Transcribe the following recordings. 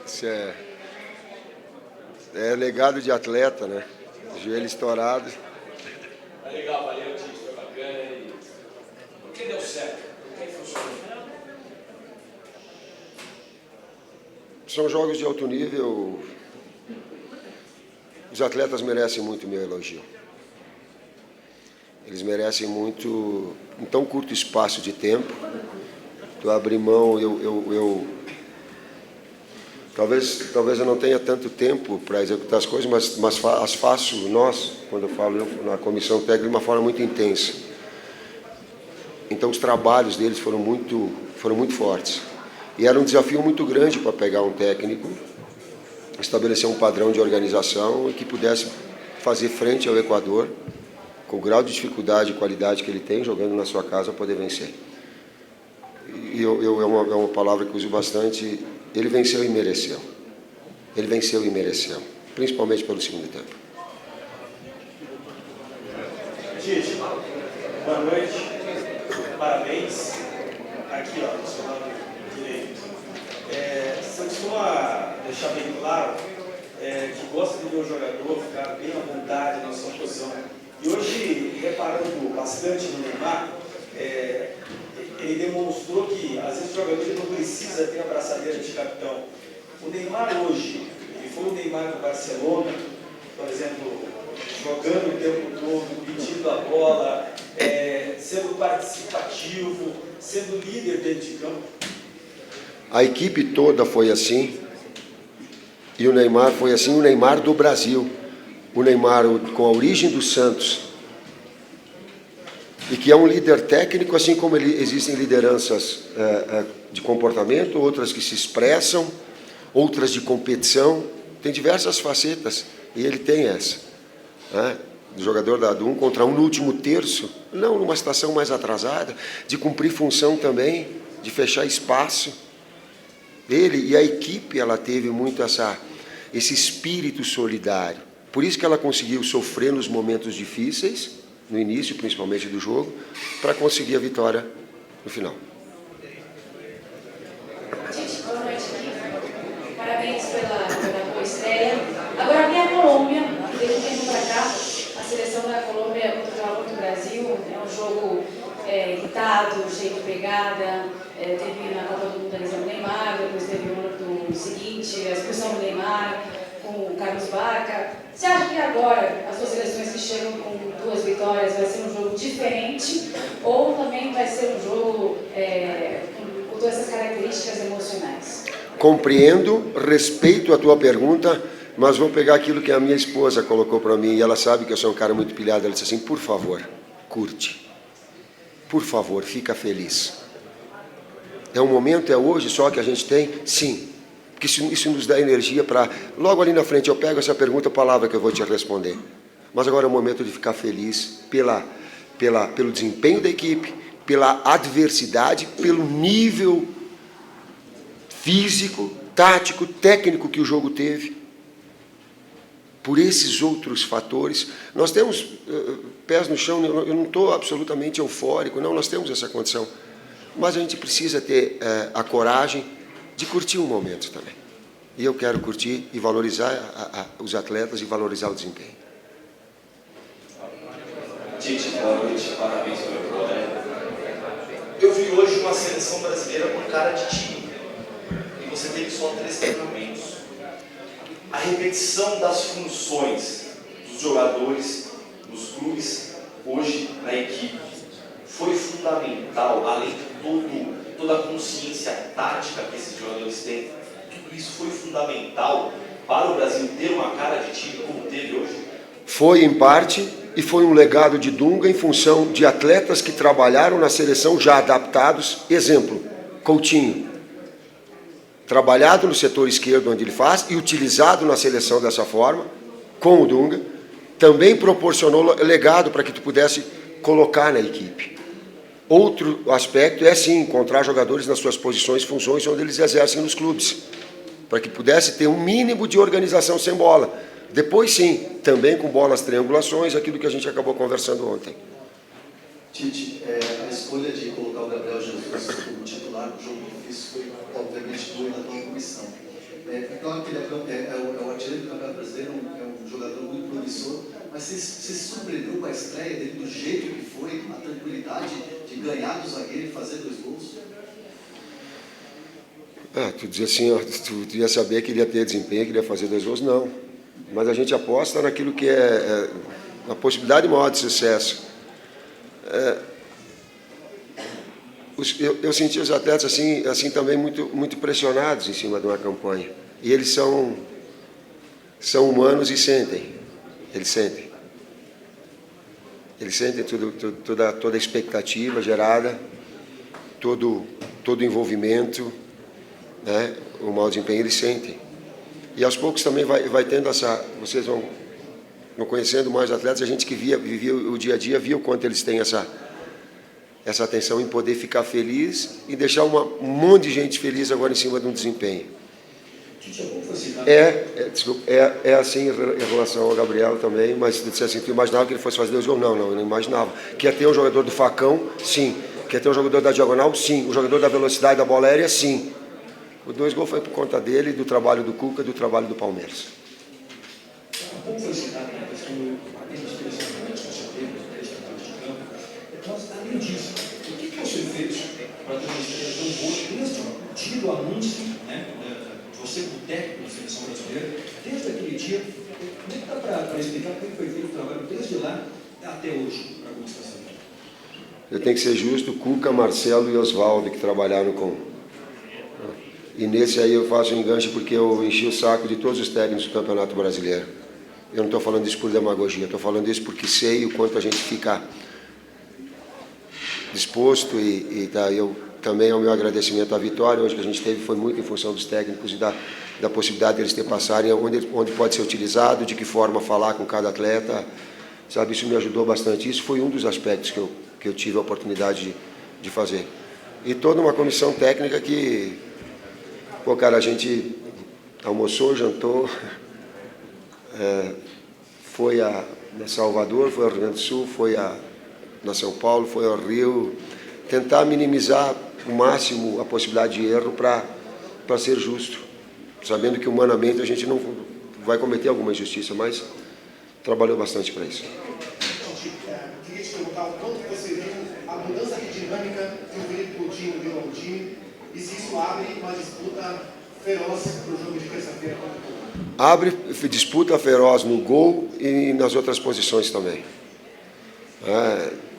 Isso é legado de atleta, né? Joelho estourado. Tá legal, valeu, Tite, foi bacana. E por que deu certo? Por que funcionou? São jogos de alto nível. Os atletas merecem muito meu elogio. Eles merecem muito, em tão curto espaço de tempo. Tu abrir mão, talvez eu não tenha tanto tempo para executar as coisas, mas as faço, quando eu falo na comissão técnica, de uma forma muito intensa. Então os trabalhos deles foram muito fortes. E era um desafio muito grande para pegar um técnico, estabelecer um padrão de organização e que pudesse fazer frente ao Equador, com o grau de dificuldade e qualidade que ele tem, jogando na sua casa, poder vencer. E é uma palavra que eu uso bastante. Ele venceu e mereceu. Ele venceu e mereceu, principalmente pelo segundo tempo. Tite, boa noite. Parabéns. Aqui, ó, do seu lado direito. Você costuma deixar bem claro que gosta de ver o jogador ficar bem à vontade na sua posição. E hoje, reparando bastante no Neymar, ele demonstrou que, às vezes, o jogador não precisa ter a braçadeira de capitão. O Neymar hoje, ele foi o Neymar do Barcelona, por exemplo, jogando o tempo todo, pedindo a bola, sendo participativo, sendo líder dentro de campo. A equipe toda foi assim, e o Neymar foi assim, o Neymar do Brasil. O Neymar com a origem do Santos, e que é um líder técnico, assim como existem lideranças de comportamento, outras que se expressam, outras de competição, tem diversas facetas, e ele tem essa. Do jogador dado 1 contra 1 no último terço, não numa situação mais atrasada, de cumprir função também, de fechar espaço. Ele e a equipe, ela teve muito esse espírito solidário. Por isso que ela conseguiu sofrer nos momentos difíceis, no início, principalmente do jogo, para conseguir a vitória no final. Tite, boa noite aqui. Parabéns pela boa estreia. Agora vem a Colômbia, que desde um tempo para cá, a seleção da Colômbia contra o Brasil é um jogo irritado, cheio de pegada. Teve na Copa do Mundo a lesão do Neymar, depois teve o ano seguinte, a expulsão do Neymar, com o Carlos Bacca. Você acha que agora, as duas seleções que chegam com 2 vitórias, vai ser um jogo diferente? Ou também vai ser um jogo com todas essas características emocionais? Compreendo, respeito a tua pergunta, mas vou pegar aquilo que a minha esposa colocou para mim, e ela sabe que eu sou um cara muito pilhado. Ela disse assim: por favor, curte. Por favor, fica feliz. É um momento, é hoje só que a gente tem? Sim. Porque isso nos dá energia para... Logo ali na frente eu pego essa pergunta, a palavra que eu vou te responder. Mas agora é o momento de ficar feliz pelo desempenho da equipe, pela adversidade, pelo nível físico, tático, técnico que o jogo teve. Por esses outros fatores. Nós temos pés no chão, eu não estou absolutamente eufórico, não, nós temos essa condição. Mas a gente precisa ter a coragem de curtir um momento também. E eu quero curtir e valorizar os atletas e valorizar o desempenho. Tite, boa noite, parabéns pelo programa. Eu vi hoje uma seleção brasileira com cara de time. E você teve só 3 treinamentos. A repetição das funções dos jogadores, dos clubes, hoje na equipe, foi fundamental, além de toda a consciência tática que esses jogadores têm. Tudo isso foi fundamental para o Brasil ter uma cara de time como teve hoje? Foi em parte, e foi um legado de Dunga em função de atletas que trabalharam na seleção já adaptados. Exemplo, Coutinho, trabalhado no setor esquerdo onde ele faz e utilizado na seleção dessa forma, com o Dunga, também proporcionou legado para que tu pudesse colocar na equipe. Outro aspecto é, sim, encontrar jogadores nas suas posições e funções onde eles exercem nos clubes, para que pudesse ter um mínimo de organização sem bola. Depois, sim, também com bolas triangulações, aquilo que a gente acabou conversando ontem. Tite, a escolha de colocar o Gabriel Jesus como titular no jogo difícil isso foi, obviamente, do da tua comissão. Então, aquele é o artilheiro do Campeonato Brasileiro, é um jogador muito promissor, mas você se surpreendeu com a estreia dele, do jeito que foi, a tranquilidade de ganhar do zagueiro e fazer 2 gols? Tu dizia assim, ó, tu ia saber que ele ia ter desempenho, que ele ia fazer 2 gols, não. Mas a gente aposta naquilo que é a possibilidade maior de sucesso. Eu senti os atletas assim também muito pressionados em cima de uma campanha. E eles são humanos e sentem. Eles sentem. Eles sentem toda a expectativa gerada, todo o envolvimento, né? O mau desempenho, eles sentem. E aos poucos também vai tendo vocês vão conhecendo mais atletas, a gente que vivia o dia a dia, via o quanto eles têm essa atenção em poder ficar feliz e deixar um monte de gente feliz agora em cima de um desempenho. É assim em relação ao Gabriel também, mas se dissesse assim, tu imaginava que ele fosse fazer 2 gols? Não, eu não imaginava. Que ia ter um jogador do facão? Sim. Que ia ter um jogador da diagonal? Sim. O jogador da velocidade da bola aérea? Sim. Os 2 gols foi por conta dele, do trabalho do Cuca, do trabalho do Palmeiras. Como foi citado na questão do direcionamento que você teve nos 3 campeonatos de campo, mas, além disso, o que você fez para ter uma estrela tão boa desde o dia do anúncio, né, de você como técnico da seleção brasileira, desde aquele dia? Como é que dá para explicar como foi feito o trabalho desde lá até hoje para a administração? Eu tenho que ser justo, Cuca, Marcelo e Oswaldo, que trabalharam com... E nesse aí eu faço um enganche porque eu enchi o saco de todos os técnicos do Campeonato Brasileiro. Eu não estou falando isso por demagogia, estou falando isso porque sei o quanto a gente fica disposto eu também é o meu agradecimento à vitória. Hoje que a gente teve foi muito em função dos técnicos e da possibilidade deles ter passarem onde pode ser utilizado, de que forma falar com cada atleta, sabe, isso me ajudou bastante. Isso foi um dos aspectos que eu tive a oportunidade de fazer. E toda uma comissão técnica que, pô, cara, a gente almoçou, jantou, foi a Salvador, foi ao Rio Grande do Sul, foi na São Paulo, foi ao Rio, tentar minimizar o máximo a possibilidade de erro para ser justo, sabendo que humanamente a gente não vai cometer alguma injustiça, mas trabalhou bastante para isso. Queria te perguntar o quanto você viu a mudança de dinâmica que o Felipe Coutinho deu ao time e se isso abre uma disputa feroz para o jogo de terça-feira contra o Cuca. Abre disputa feroz no gol e nas outras posições também.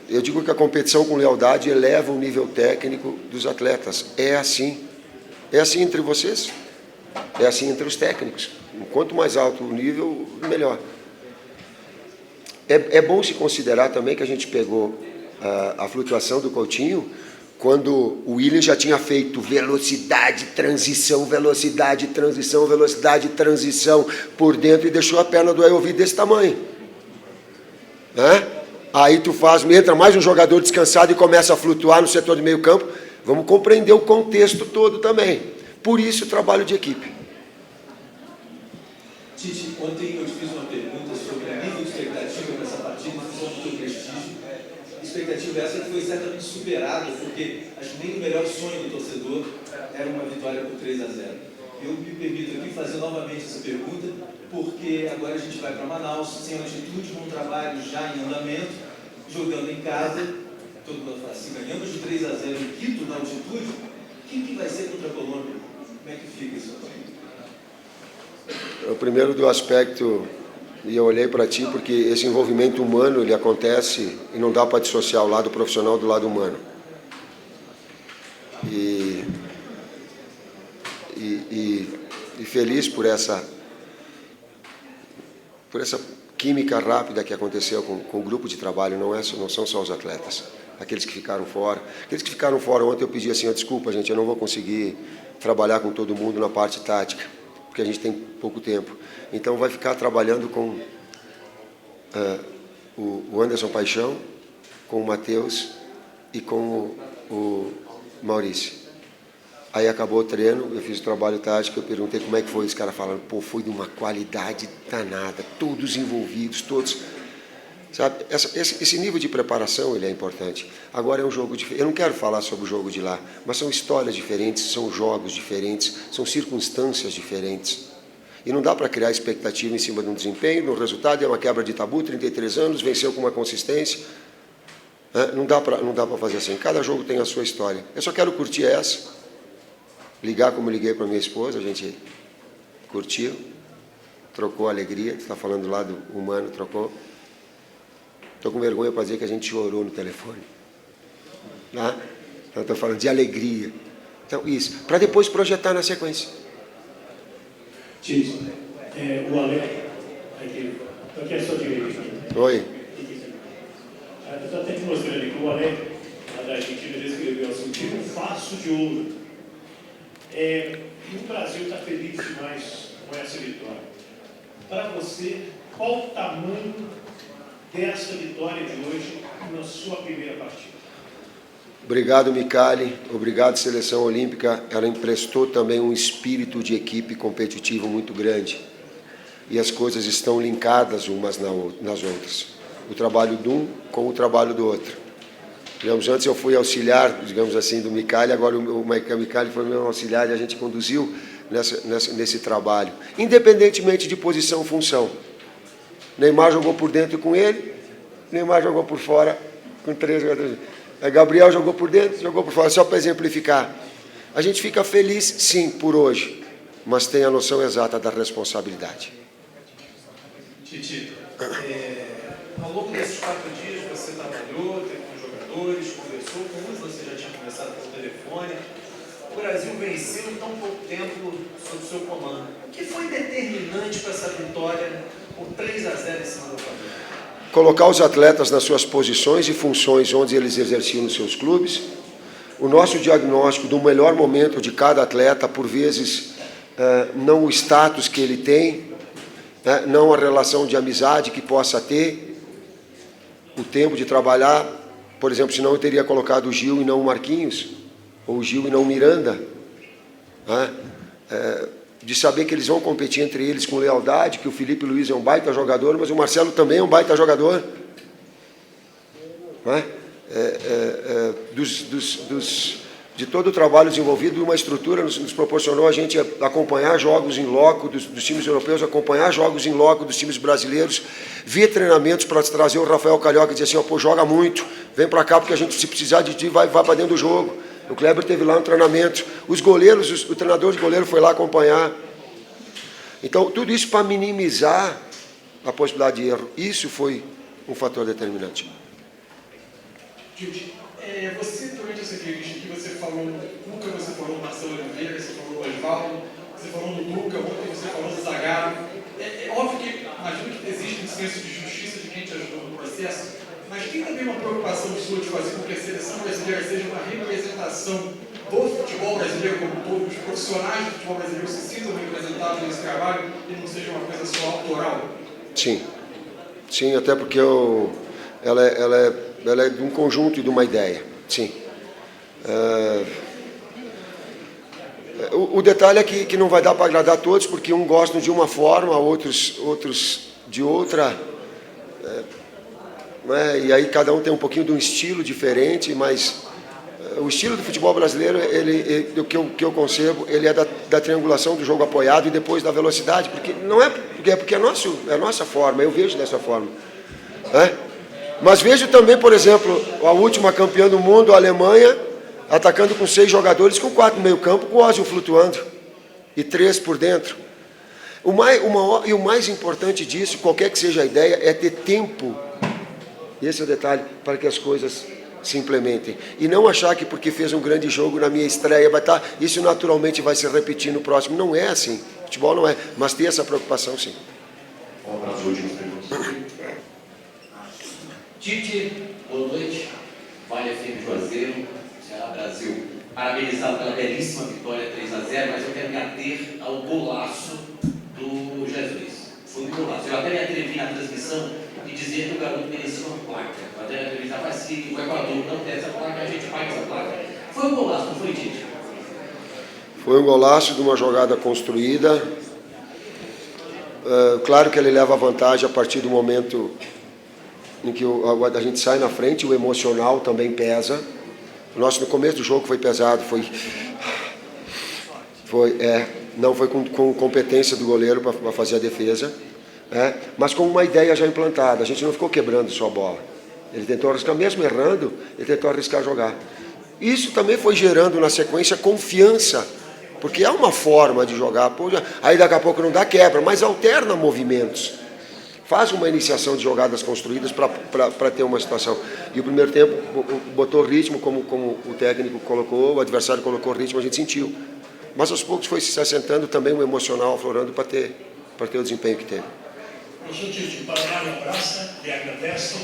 Eu digo que a competição com lealdade eleva o nível técnico dos atletas. É assim. É assim entre vocês. É assim entre os técnicos. Quanto mais alto o nível, melhor. É bom se considerar também que a gente pegou a flutuação do Coutinho quando o Willian já tinha feito velocidade, transição, velocidade, transição, velocidade, transição por dentro e deixou a perna do Ayovi desse tamanho. Né? Aí entra mais um jogador descansado e começa a flutuar no setor de meio campo. Vamos compreender o contexto todo também. Por isso o trabalho de equipe. Tite, ontem eu te fiz uma pergunta sobre o nível de expectativa nessa partida, em função do teu prestígio. Expectativa essa que foi certamente superada, porque acho que nem o melhor sonho do torcedor era uma vitória por 3-0. Eu me permito aqui fazer novamente essa pergunta, porque agora a gente vai para Manaus, sem altitude, com um trabalho já em andamento, jogando em casa, todo mundo fala assim, ganhamos de 3-0 em Quito na altitude, quem que vai ser contra a Colômbia? Como é que fica isso? O primeiro do aspecto, e eu olhei para ti porque esse envolvimento humano ele acontece e não dá para dissociar o lado profissional do lado humano. E feliz por essa química rápida que aconteceu com o grupo de trabalho, não são só os atletas, aqueles que ficaram fora. Aqueles que ficaram fora ontem eu pedi assim, desculpa gente, eu não vou conseguir trabalhar com todo mundo na parte tática, porque a gente tem pouco tempo. Então vai ficar trabalhando com o Anderson Paixão, com o Matheus e com o Maurício. Aí acabou o treino, eu fiz o trabalho tático, eu perguntei como é que foi, os caras falaram, pô, foi de uma qualidade danada, todos envolvidos, todos. Sabe? Esse nível de preparação ele é importante. Agora é um jogo diferente. Eu não quero falar sobre o jogo de lá, mas são histórias diferentes, são jogos diferentes, são circunstâncias diferentes. E não dá para criar expectativa em cima de um desempenho, no resultado é uma quebra de tabu, 33 anos, venceu com uma consistência. Não dá para fazer assim. Cada jogo tem a sua história. Eu só quero curtir essa, ligar como liguei para minha esposa, a gente curtiu, trocou a alegria, você está falando do lado humano, trocou. Estou com vergonha para dizer que a gente chorou no telefone. Então, estou falando de alegria. Então, isso. Para depois projetar na sequência. Tite, o Ale, aqui à sua direita. Oi. Eu estou até te mostrando aqui que o Ale, lá da Argentina, descreveu assim, tipo um faço de ouro. E o Brasil está feliz demais com essa vitória. Para você, qual o tamanho dessa vitória de hoje na sua primeira partida? Obrigado, Micali. Obrigado, Seleção Olímpica. Ela emprestou também um espírito de equipe competitivo muito grande. E as coisas estão linkadas umas nas outras. O trabalho de um com o trabalho do outro. Digamos, antes eu fui auxiliar, digamos assim, do Micali, agora o Micali foi meu auxiliar e a gente conduziu nesse trabalho. Independentemente de posição ou função. Neymar jogou por dentro com ele, Neymar jogou por fora com 3 jogadores. Gabriel jogou por dentro, jogou por fora, só para exemplificar. A gente fica feliz, sim, por hoje, mas tem a noção exata da responsabilidade. Tite, ao longo desses 4 dias você trabalhou, teve com jogadores, conversou com uns, você já tinha conversado pelo telefone. O Brasil venceu em tão pouco tempo sob seu comando. O que foi determinante para essa vitória por 3-0 em cima do Flamengo? Colocar os atletas nas suas posições e funções onde eles exerciam os seus clubes. O nosso diagnóstico do melhor momento de cada atleta, por vezes, não o status que ele tem, não a relação de amizade que possa ter, o tempo de trabalhar. Por exemplo, senão eu teria colocado o Gil e não o Marquinhos, ou o Gil e não o Miranda. De saber que eles vão competir entre eles com lealdade, que o Felipe Luiz é um baita jogador, mas o Marcelo também é um baita jogador. De todo o trabalho desenvolvido, uma estrutura nos proporcionou a gente acompanhar jogos em loco dos times europeus, acompanhar jogos em loco dos times brasileiros, via treinamentos para trazer o Rafael Carioca e dizer assim, pô, joga muito, vem para cá porque a gente, se precisar de ti, vai para dentro do jogo. O Kleber teve lá no treinamento, os goleiros, o treinador de goleiro foi lá acompanhar. Então, tudo isso para minimizar a possibilidade de erro. Isso foi um fator determinante. Tite, você, durante essa entrevista aqui, você falou no Cuca, você falou no Marcelo Oliveira, você falou no Osvaldo, você falou no Luca, ontem você falou no Zagallo. É óbvio que, imagino que existe um senso de justiça de quem te ajudou no processo, mas tem também uma preocupação sua de fazer com que a seleção brasileira seja uma representação do futebol brasileiro como um todo, os profissionais do futebol brasileiro se sintam representados nesse trabalho e não seja uma coisa só autoral? Sim. Sim, até porque ela é de um conjunto e de uma ideia. Sim. O detalhe é que não vai dar para agradar a todos, porque uns gostam de uma forma, outros de outra. E aí cada um tem um pouquinho de um estilo diferente, mas o estilo do futebol brasileiro, do que eu concebo, ele é da triangulação do jogo apoiado e depois da velocidade, porque não é porque é a nossa forma, eu vejo dessa forma. Mas vejo também, por exemplo, a última campeã do mundo, a Alemanha, atacando com 6 jogadores, com 4 no meio campo, com o Ozil flutuando e 3 por dentro. O mais importante disso, qualquer que seja a ideia, é ter tempo. Esse é o detalhe, para que as coisas se implementem. E não achar que porque fez um grande jogo na minha estreia, isso naturalmente vai se repetir no próximo. Não é assim. Futebol não é. Mas ter essa preocupação, sim. Vamos para as últimas perguntas. Tite, boa noite. Vale FM Juazeiro, Ceará Brasil. Parabenizado pela belíssima vitória 3-0, mas eu quero me ater ao golaço do Jesus. Foi um golaço. Eu até me atrevi na transmissão de dizer que o garoto merecia uma placa. Eu até me atrevi, rapaz, se o Equador não tem essa placa, a gente paga essa placa. Foi um golaço, não foi, Tite? Foi um golaço de uma jogada construída. Claro que ele leva vantagem a partir do momento em que a gente sai na frente, o emocional também pesa. No começo do jogo foi pesado, não foi com competência do goleiro para fazer a defesa, mas com uma ideia já implantada. A gente não ficou quebrando só a bola. Ele tentou arriscar, mesmo errando, ele tentou arriscar jogar. Isso também foi gerando na sequência confiança, porque é uma forma de jogar. Aí daqui a pouco não dá quebra, mas alterna movimentos. Faz uma iniciação de jogadas construídas para ter uma situação. E o primeiro tempo botou ritmo, como o técnico colocou, o adversário colocou ritmo, a gente sentiu. Mas aos poucos foi se assentando também o emocional aflorando para ter o desempenho que teve. Professor Tite, o Paraná lhe abraça, lhe agradece.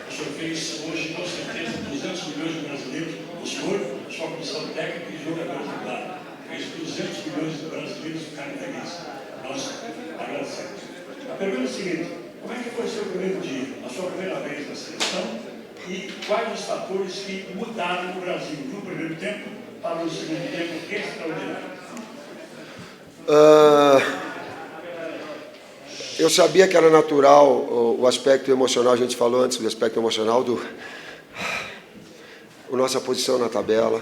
O senhor fez hoje, com certeza, 200 milhões de brasileiros. O senhor, sua comissão técnica e jogadores do lado. Fez 200 milhões de brasileiros ficarem felizes. Nós agradecemos. A pergunta é a seguinte: como é que foi o seu primeiro dia, a sua primeira vez na seleção, e quais os fatores que mudaram o Brasil do primeiro tempo para o segundo tempo extraordinário? Eu sabia que era natural o aspecto emocional, a gente falou antes do aspecto emocional, a nossa posição na tabela,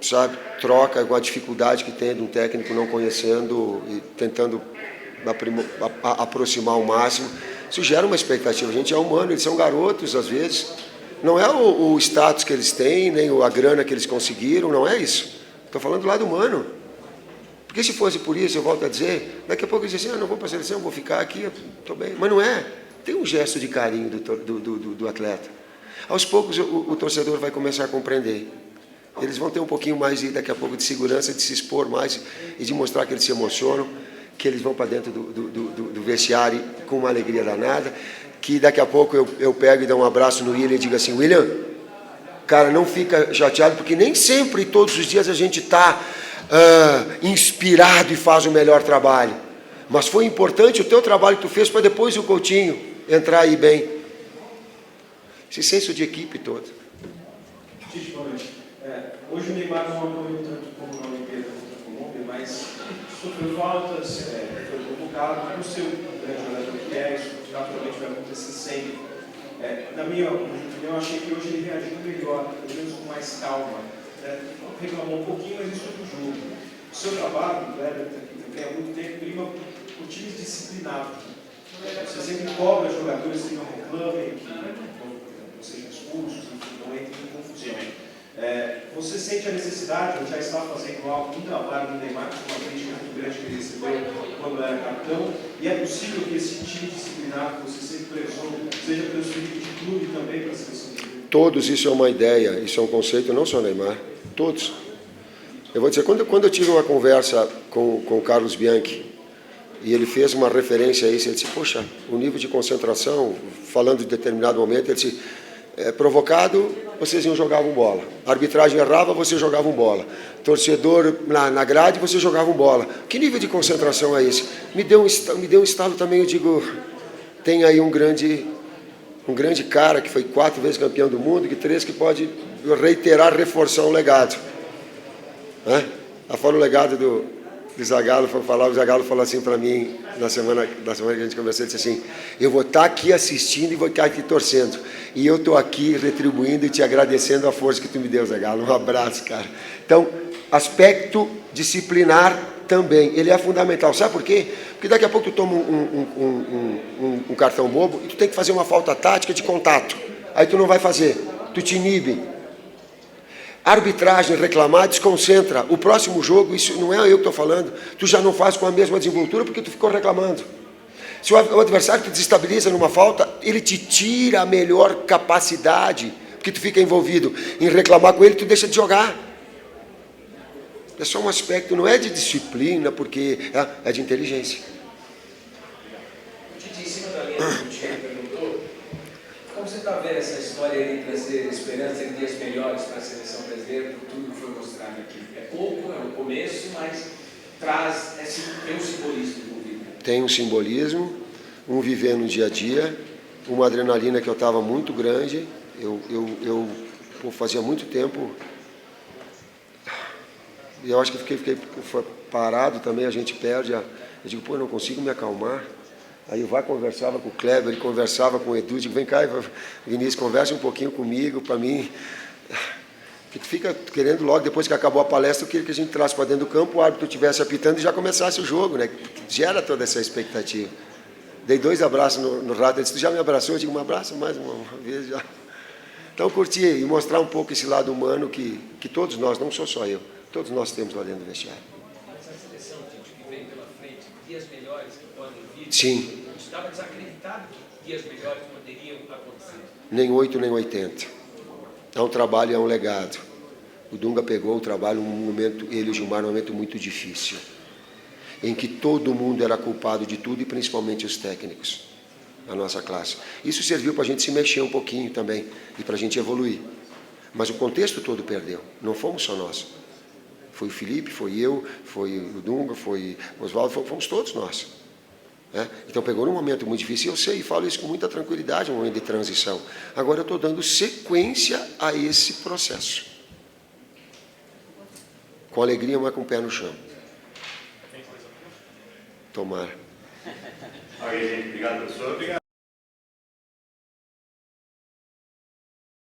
sabe, troca com a dificuldade que tem de um técnico não conhecendo e tentando aproximar ao máximo. Isso gera uma expectativa. A gente é humano, eles são garotos às vezes. Não é o status que eles têm, nem a grana que eles conseguiram, não é isso. Estou falando do lado humano. Porque se fosse por isso, eu volto a dizer, daqui a pouco eles dizem assim, não vou para a seleção, vou ficar aqui, estou bem. Mas não é. Tem um gesto de carinho do atleta. Aos poucos o torcedor vai começar a compreender. Eles vão ter um pouquinho mais, daqui a pouco, de segurança, de se expor mais e de mostrar que eles se emocionam, que eles vão para dentro do vestiário com uma alegria danada, que daqui a pouco eu pego e dou um abraço no William e digo assim, William, cara, não fica chateado, porque nem sempre, todos os dias, a gente está inspirado e faz o melhor trabalho. Mas foi importante o teu trabalho que tu fez para depois o Coutinho entrar aí bem. Esse senso de equipe todo. Hoje o Neymar não apoiou tanto como na Olimpíada contra a Colômbia, mas sofreu faltas, foi convocado, o seu grande jogador que é, isso naturalmente vai acontecer sempre. Na minha opinião, eu achei que hoje ele reagiu melhor, pelo menos com mais calma. Reclamou um pouquinho, mas isso é do jogo. O seu trabalho, também há muito tempo, prima por times disciplinados. Você sempre cobra jogadores que não reclamem, que não sejam expulsos, que não entrem em confusão. Você sente a necessidade, ou já está fazendo algo muito trabalho no Neymar, com uma crítica muito grande que ele recebeu quando era capitão, e é possível que esse time disciplinado que você sempre prezou seja transferido de clube também para a seleção do Brasil? Todos, isso é uma ideia, isso é um conceito, não só Neymar, todos. Eu vou dizer, quando eu tive uma conversa com o Carlos Bianchi, e ele fez uma referência a isso, ele disse, poxa, o nível de concentração, falando de determinado momento, ele disse, provocado, vocês iam jogavam bola. A arbitragem errava, vocês jogavam bola. Torcedor na grade, vocês jogavam bola. Que nível de concentração é esse? Me deu um estalo também, eu digo, tem aí um grande cara que foi 4 vezes campeão do mundo, que 3 que pode reiterar, reforçar um legado. Fora o legado do Zagallo, o Zagallo falou assim para mim, na semana que a gente conversou, ele disse assim, eu vou estar aqui assistindo e vou estar aqui torcendo. E eu estou aqui retribuindo e te agradecendo a força que tu me deu, Zagallo. Um abraço, cara. Então, aspecto disciplinar também, ele é fundamental. Sabe por quê? Porque daqui a pouco tu toma um cartão bobo e tu tem que fazer uma falta tática de contato. Aí tu não vai fazer, tu te inibe. Arbitragem, reclamar, desconcentra. O próximo jogo, isso não é eu que estou falando, tu já não faz com a mesma desenvoltura porque tu ficou reclamando. Se o adversário te desestabiliza numa falta, ele te tira a melhor capacidade, porque tu fica envolvido em reclamar com ele, tu deixa de jogar. É só um aspecto, não é de disciplina, porque é de inteligência. Tite, em cima da linha que o Tite perguntou, como você está vendo essa história de trazer esperança de dias melhores para a seleção brasileira, por tudo que foi mostrado aqui? É pouco, é o começo, mas tem um simbolismo envolvido. Tem um simbolismo, um viver no dia a dia, uma adrenalina que eu estava muito grande. Eu fazia muito tempo, e eu acho que fiquei parado também, a gente perde. Eu digo, eu não consigo me acalmar. Aí o VAR conversava com o Kleber, ele conversava com o Edu, digo, vem cá, Vinícius, conversa um pouquinho comigo, para mim. Que tu fica querendo logo, depois que acabou a palestra, eu queria que a gente entrasse para dentro do campo, o árbitro estivesse apitando e já começasse o jogo, né? Gera toda essa expectativa. Dei 2 abraços no rato, ele disse, tu já me abraçou? Eu digo, um abraço mais uma vez já. Então, curti e mostrar um pouco esse lado humano que todos nós, não sou só eu, todos nós temos lá dentro do vestiário. Mas a seleção, que vem pela frente, dias melhores que podem vir, Sim. estava desacreditado que dias melhores poderiam acontecer. Nem 8, nem 80. É um trabalho e é um legado. O Dunga pegou o trabalho num momento, ele e o Gilmar, num momento muito difícil, em que todo mundo era culpado de tudo e principalmente os técnicos, a nossa classe. Isso serviu para a gente se mexer um pouquinho também e para a gente evoluir. Mas o contexto todo perdeu, não fomos só nós. Foi o Felipe, foi eu, foi o Dunga, foi o Oswaldo, fomos todos nós. Então pegou num momento muito difícil, e eu sei, e falo isso com muita tranquilidade, um momento de transição. Agora eu estou dando sequência a esse processo. Com alegria, mas com o pé no chão. Tomara. Ok, gente. Obrigado, professor. Obrigado.